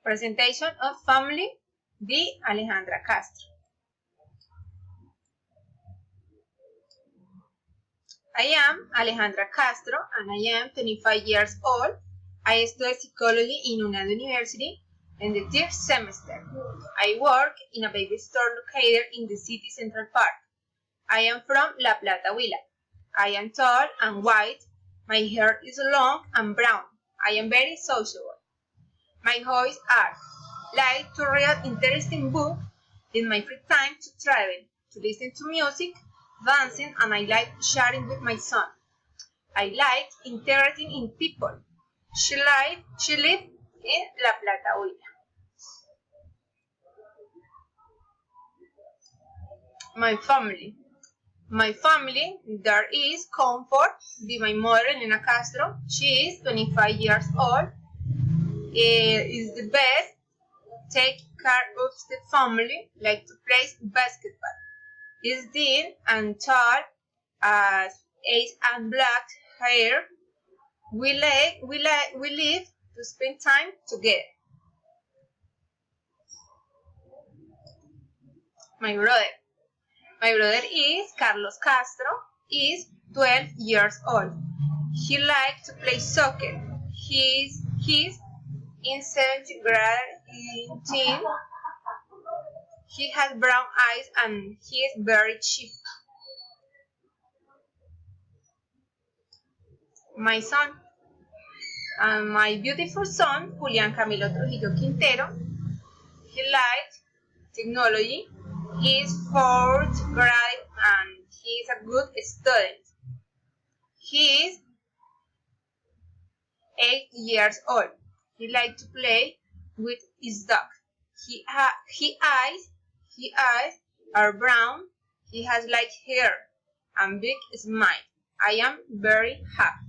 Presentation of family de Alejandra Castro. I am Alejandra Castro and I am 25 years old. I study psychology in UNAD University in the 3rd semester. I work in a baby store located in the city central park. I am from La Plata, Huila. I am tall and white. My hair is long and brown. I am very sociable. My hobbies are like to read interesting books in my free time, to travel, to listen to music, dancing, and I like sharing with my son. I like interacting in people. She lives in La Plata, Huila. My family, there is Comfort, be my mother, Elena Castro. She is 25 years old. Is the best. Take care of the family, like to play basketball. Is thin and tall, as eyes and black hair. We live to spend time together. My brother is Carlos Castro, is 12 years old. He likes to play soccer. He's in 7th grade team. He has brown eyes and he is very cheap. My son, and my beautiful son, Julián Camilo Trujillo Quintero, he likes technology. He is 4th grade and he is a good student. He is 8 years old. He likes to play with his dog. His eyes are brown. He has light hair and big smile. I am very happy.